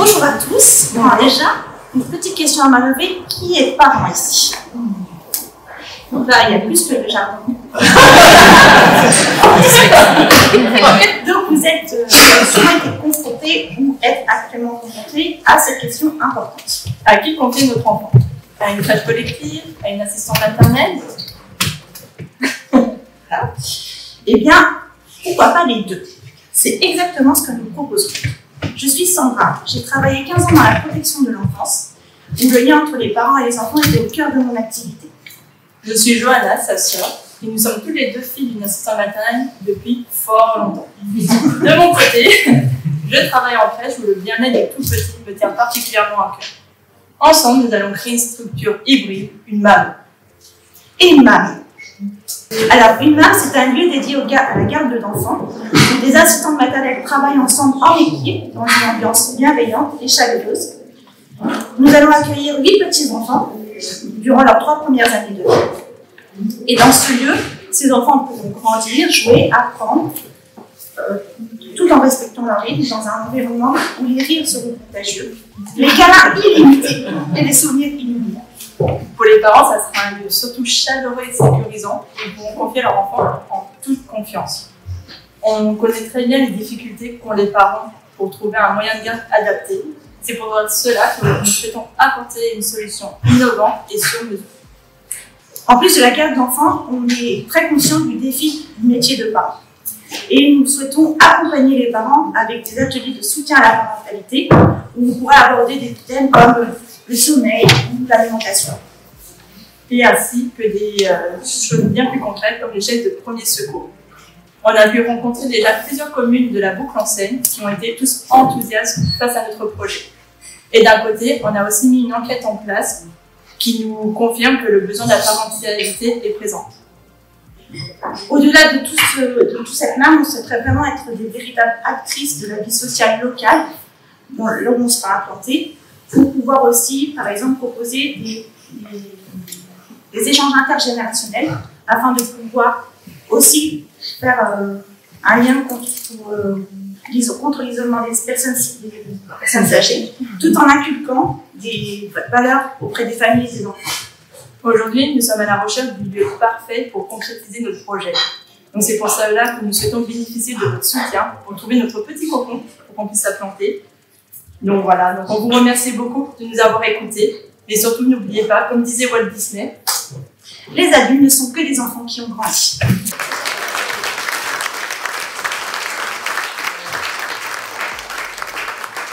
Bonjour à tous. Bon, déjà, une petite question à m'enlever. Qui est parent ici? Donc là, il y a plus que le jardin. Donc vous êtes souvent été confrontés ou êtes actuellement confrontés à cette question importante. À qui confier notre enfant? À une crèche collective? À une assistante maternelle? Voilà. Eh bien, pourquoi pas les deux? C'est exactement ce que nous proposons. Je suis Sandra, j'ai travaillé 15 ans dans la protection de l'enfance, où le lien entre les parents et les enfants était au cœur de mon activité. Je suis Johanna, sa sœur, et nous sommes tous les deux filles d'une assistante maternelle depuis fort longtemps. De mon côté, je travaille en crèche où le bien-être des tout petits me tient particulièrement à cœur. Ensemble, nous allons créer une structure hybride, une MAM. Et MAM. Alors, une MAM, c'est un lieu dédié à la garde d'enfants, où des assistantes maternelles travaillent ensemble en équipe, dans une ambiance bienveillante et chaleureuse. Nous allons accueillir 8 petits-enfants durant leurs 3 premières années de vie. Et dans ce lieu, ces enfants pourront grandir, jouer, apprendre, tout en respectant leur rythme dans un environnement où les rires seront contagieux, les câlins illimités et les souvenirs inoubliables. Pour les parents, ça sera un lieu surtout chaleureux et sécurisant et ils pourront confier leur enfant en toute confiance. On connaît très bien les difficultés qu'ont les parents pour trouver un moyen de garde adapté. C'est pour cela que nous souhaitons apporter une solution innovante et sur mesure. En plus de la garde d'enfants, on est très conscient du défi du métier de parent. Et nous souhaitons accompagner les parents avec des ateliers de soutien à la parentalité où vous pourrez aborder des thèmes comme le sommeil ou l'alimentation. Et ainsi que des choses bien plus concrètes comme les gestes de premier secours. On a pu rencontrer déjà plusieurs communes de la boucle en Seine qui ont été tous enthousiastes face à notre projet. Et d'un côté, on a aussi mis une enquête en place qui nous confirme que le besoin de la parentalité est présent. Au-delà de toute cette MAM, on souhaiterait vraiment être des véritables actrices de la vie sociale locale, là où on sera implanté, pour pouvoir aussi, par exemple, proposer des échanges intergénérationnels afin de pouvoir aussi faire un lien contre l'isolement des personnes âgées, tout en inculquant des valeurs auprès des familles et des enfants. Aujourd'hui, nous sommes à la recherche du lieu parfait pour concrétiser notre projet. Donc c'est pour cela que nous souhaitons bénéficier de votre soutien pour trouver notre petit cocon pour qu'on puisse s'implanter. Donc voilà, donc on vous remercie beaucoup de nous avoir écoutés. Mais surtout, n'oubliez pas, comme disait Walt Disney, les adultes ne sont que des enfants qui ont grandi.